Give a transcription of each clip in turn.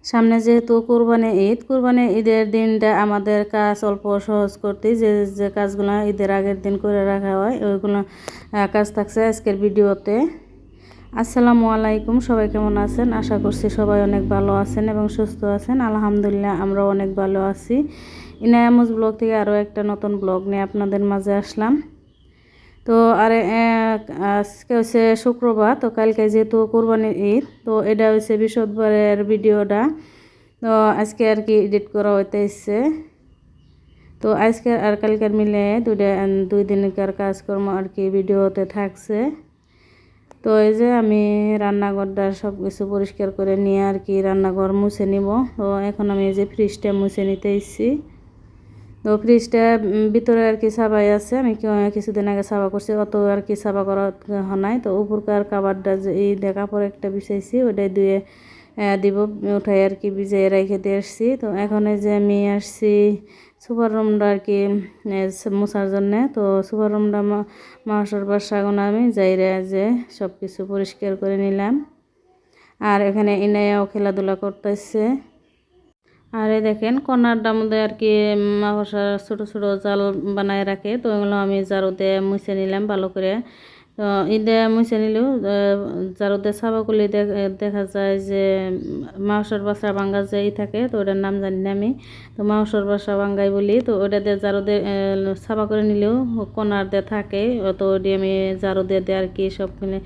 সামনে যেহেতু কুরবানি ঈদের দিনটা আমাদের কাজ অল্প সহজ করতে যে যে কাজগুলো ঈদের আগের দিন করে রাখা হয় ওইগুলো কাজ থাকছে আজকের ভিডিওতে। আসসালামু আলাইকুম, সবাই কেমন আছেন? আশা করছি সবাই অনেক ভালো আছেন এবং সুস্থ আছেন। আলহামদুলিল্লাহ আমরাও অনেক ভালো আছি। ইনায়ামুজ ব্লগ থেকে আরও একটা নতুন ব্লগ নিয়ে আপনাদের মাঝে আসলাম। তো আজকে হচ্ছে শুক্রবার, তো কালকে যেহেতু কোরবানির ঈদ, তো এটা হচ্ছে বৃহস্পতিবারের ভিডিওটা। তো আজকে আর কি এডিট করা হইতেছে। তো আজকে আর কালকের মিলে দুই দিনকার কাজকর্ম আর কি ভিডিওতে থাকছে। তো এই যে আমি রান্নাঘরটা সব কিছু পরিষ্কার করে নিয়ে আর কি রান্নাঘর মুছে নিব। তো এখন আমি এই যে ফ্রিজটা মুছে নিতে এসেছি। তো ফ্রিজটা ভিতরে আর কি সাবাই আছে, আমি কিছুদিন আগে সাবা করছি, অত আর কি সাবা করা নাই। তো উপরকার কাবারটা যে এই কাপড় একটা বিছাইছি ওটাই ধুয়ে দিব, উঠাই আর কি ভিজিয়ে রেখে দিয়ে আসছি। তো এখন এই যে আমি আসছি সুপার রুমটা আর কি মোছার জন্যে। তো সুপার রুমটা মাসর বাসাগুলো আমি যাইরে যে সব কিছু পরিষ্কার করে নিলাম। আর এখানে ইনায়াও খেলাধুলা করতেছে। আর এই দেখেন কর্নারটার মধ্যে আর কি মাকড়সার ছোটো ছোটো জাল বানায় রাখে, তো এগুলো আমি জারুতে মুছে নিলাম ভালো করে। তো ঈদে মুছে নিলেও জারুতে সাবা করলে দেখা যায় যে মাকড়সার বাসা ভাঙ্গা যে থাকে, তো ওটার নাম জানি না আমি। তো মাকড়সার বাসা ভাঙ্গাই বলি, তো ওটা দিয়ে জারুতে সাবা করে নিলেও কর্নার দিয়ে থাকে। তো ওটি আমি জারু দিয়ে আর কি সবখানে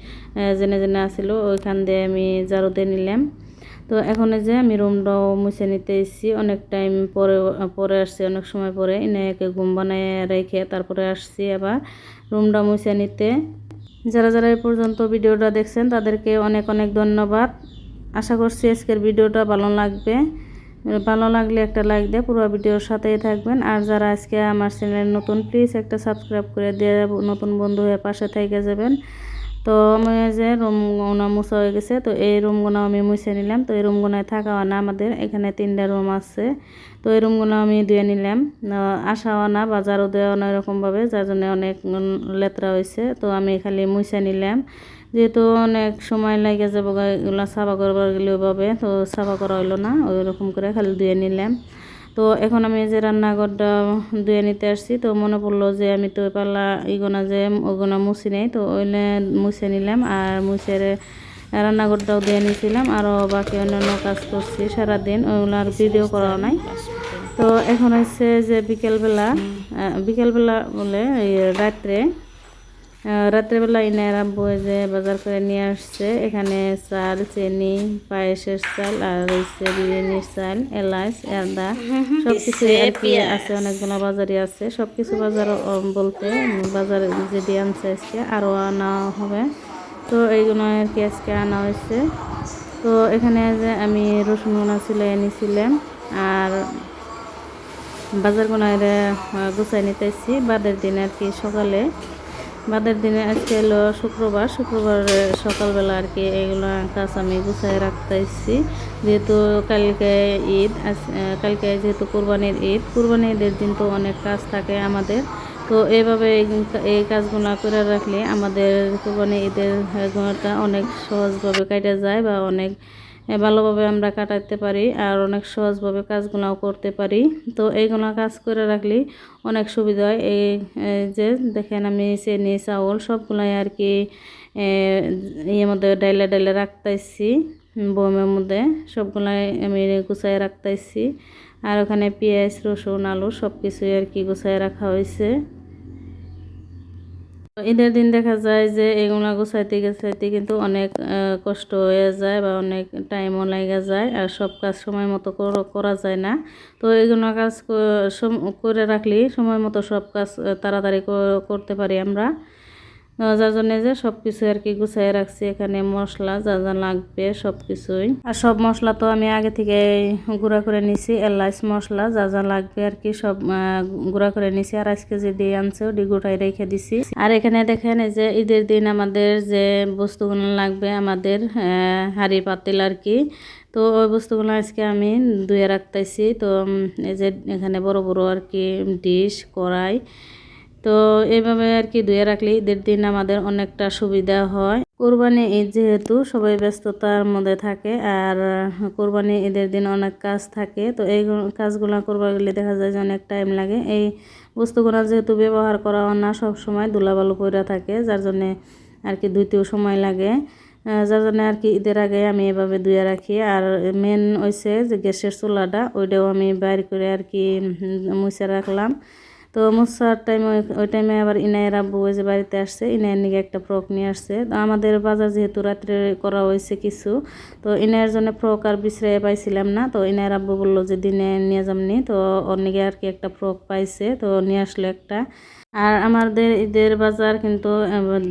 জেনে জেনে আসিল ওইখান দিয়ে আমি জারু দিয়ে নিলাম। তো এখন যে আমি রুমটাও মুছে নিতে এসেছি, অনেক টাইম পরে আসছি, অনেক সময় পরে একে ঘুম বানিয়ে রেখে তারপরে আসছি আবার রুমটা মুছে নিতে। যারা যারা এই পর্যন্ত ভিডিওটা দেখছেন তাদেরকে অনেক অনেক ধন্যবাদ। আশা করছি আজকের ভিডিওটা ভালো লাগবে। ভালো লাগলে একটা লাইক দিয়ে পুরো ভিডিওর সাথেই থাকবেন। আর যারা আজকে আমার চ্যানেল নতুন, প্লিজ একটা সাবস্ক্রাইব করে দিয়ে নতুন বন্ধু হয়ে পাশে থেকে যাবেন। তো আমি যে রুমগুলো মুছা হয়ে গেছে, তো এই রুমগুলো আমি মুছে নিলাম। তো এই রুমগুলোয় থাকাও না, আমাদের এখানে 3টা রুম আছে। তো এই রুমগুলো আমি ধুয়ে নিলাম, আসাও না বাজারও দেওয়া না এরকমভাবে, যার জন্য অনেক লেতরা হয়েছে। তো আমি খালি মুছে নিলাম, যেহেতু অনেক সময় লাগে যাবো এগুলো সাফা করবার গেলে ওইভাবে, তো সাফা করা হইলো না, ওই রকম করে খালি ধুয়ে নিলাম। তো এখন আমি যে রান্নাঘরটা ধুয়ে নিতে আসছি, তো মনে পড়লো যে আমি তো পাল্লা ইগোনা যে ওগুনা মুছি নেই, তো ওইলে মুছে নিলাম। আর মুছে রান্নাঘরটাও ধুয়ে নিয়েছিলাম, আরও বাকি অন্যান্য কাজ করছি সারাদিন, ওইগুলো আর ভিডিও করা নাই। তো এখন হচ্ছে যে বিকেলবেলা বলে রাত্রেবেলা ইনার আব্বু যে বাজার করে নিয়ে আসছে, এখানে চাল, চিনি, পায়েসের চাল, আর হচ্ছে বিরিয়ানির চাল, এলাচ, আদা সব কিছু আর কি আছে, অনেকগুলো বাজারই আছে। সব কিছু বাজার বলতে বাজার যদি আনছে আজকে আরও আনা হবে, তো এইগুলো আর কি আজকে আনা হয়েছে। তো এখানে যে আমি রসুন ছিল এনেছিলাম, আর বাজারগুলো গুছাই নিতেছি বাদের দিন আর কি সকালে। বাদের দিনে আজকে হলো শুক্রবার সকালবেলা আর কি এইগুলো কাজ আমি গুছাই রাখতেছি, যেহেতু কালকে ঈদ। কালকে যেহেতু কোরবানির ঈদের দিন তো অনেক কাজ থাকে আমাদের। তো এইভাবে এই কাজগুলো করে রাখলে আমাদের কোরবানি ঈদের ঘরটা অনেক সহজভাবে কাটা যায়, বা অনেক ভালোভাবে আমরা কাটাতে পারি, আর অনেক সহজভাবে কাজগুলোও করতে পারি। তো এইগুলো কাজ করে রাখলে অনেক সুবিধা হয়। এই যে দেখেন আমি চিনি, চাউল সবগুলাই আর কি ইয়ের মধ্যে ডাইলে রাখতেছি, বয়মের মধ্যে সবগুলাই আমি গুছাই রাখতেছি। আর ওখানে পেঁয়াজ, রসুন, আলু সব কিছুই আর কি গুছাই রাখা হয়েছে। ঈদের দিন দেখা যায় যে এগুলা গুছাইতে কিন্তু অনেক কষ্ট হয়ে যায়, বা অনেক টাইমও লেগে যায়, আর সব কাজ সময় মতো করা যায় না। তো এইগুলো কাজ করে রাখলে সময় মতো সব কাজ তাড়াতাড়ি করতে পারি আমরা। যার জন্য যে সব কিছু আর কি গুছাই রাখছি, এখানে মশলা যা যা লাগবে সব কিছুই। আর সব মশলা তো আমি আগে থেকে গুঁড়া করে নিছি, এলাচ মশলা যা যা লাগবে আর কি সব গুঁড়া করে নিছি। আর আজকে যে দিয়ে আনছে ওটি গোটাই রেখে দিছি। আর এখানে দেখেন এই যে ঈদের দিন আমাদের যে বস্তুগুলো লাগবে, আমাদের হাঁড়ি পাতিল আর কি, তো ওই বস্তুগুলো আজকে আমি ধুয়ে রাখতেছি। তো এই যে এখানে বড় বড় আর কি ডিশ, কড়াই, তো এইভাবে আর কি ধুয়ে রাখলে ঈদের দিন আমাদের অনেকটা সুবিধা হয়। কোরবানি ঈদ যেহেতু সবাই ব্যস্ততার মধ্যে থাকে, আর কোরবানি ঈদের দিন অনেক কাজ থাকে, তো এই কাজগুলো করবার গেলে দেখা যায় যে অনেক টাইম লাগে। এই বস্তুগুলো যেহেতু ব্যবহার করা হয় না সব সময়, ধুলাবালু পড়ে থাকে, যার জন্যে আর কি ধুইতেও সময় লাগে। যার জন্য আর কি ঈদের আগে আমি এভাবে ধুয়ে রাখি। আর মেন হয়েছে যে গ্যাসের চুলাটা, ওইটাও আমি বাইর করে আর কি মুছে রাখলাম। তো মোছার টাইমে ওই টাইমে আবার ইনায়ের আব্বু ওই যে বাড়িতে আসছে, ইনায়ের নিয়ে একটা ফ্রক নিয়ে আসছে। তো আমাদের বাজার যেহেতু রাত্রে করা হয়েছে কিছু, তো ইনায়ের জন্য ফ্রক আর বিছড়াইয়ে পাইছিলাম না, তো ইনায়ের আব্বু বললো যে দিনে নিয়ে যামনি, তো ওর নিয়ে আর কি একটা ফ্রক পাইছে, তো নিয়ে আসলো একটা। আর আমাদের ঈদের বাজার কিন্তু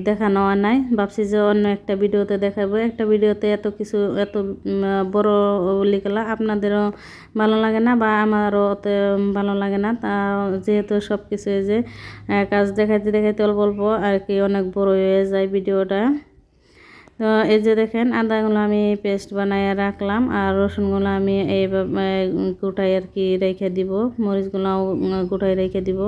দেখানো হয় নাই, ভাবছি যে অন্য একটা ভিডিওতে দেখাবো। একটা ভিডিওতে এত কিছু এত বড় লিখলা আপনাদেরও ভালো লাগে না বা আমারও অত ভালো লাগে না। তা যেহেতু সব কিছু যে কাজ দেখাইতে দেখাইতে অল্প অল্প আর কি অনেক বড় হয়ে যায় ভিডিওটা। তো এই যে দেখেন আদাগুলো আমি পেস্ট বানায় রাখলাম, আর রসুনগুলো আমি এইভাবে গোটায় আর কি রেখে দিব, মরিচগুলোও গোটায় রেখে দিব।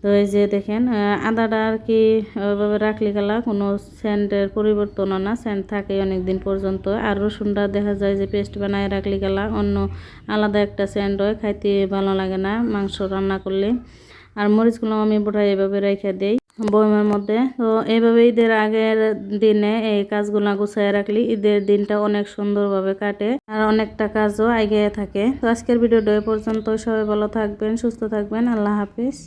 তো এই যে দেখেন আদাটা আর কি ওইভাবে রাখলে গেলা কোনো সেন্টের পরিবর্তনও না, সেন্ট থাকে অনেক দিন পর্যন্ত। আর রসুনটা দেখা যায় যে পেস্ট বানায় রাখলে গেলা অন্য আলাদা একটা সেন্ট হয়, খাইতে ভালো লাগে না মাংস রান্না করলে। আর মরিচগুলো আমি বোটাই এভাবে রেখে দিই বয়মের মধ্যে। তো এইভাবে ঈদের আগের দিনে এই কাজগুলো গুছাই রাখলে ঈদের দিনটা অনেক সুন্দরভাবে কাটে, আর অনেকটা কাজও এগিয়ে থাকে। তো আজকের ভিডিওটা এ পর্যন্ত, সবাই ভালো থাকবেন, সুস্থ থাকবেন, আল্লাহ হাফিজ।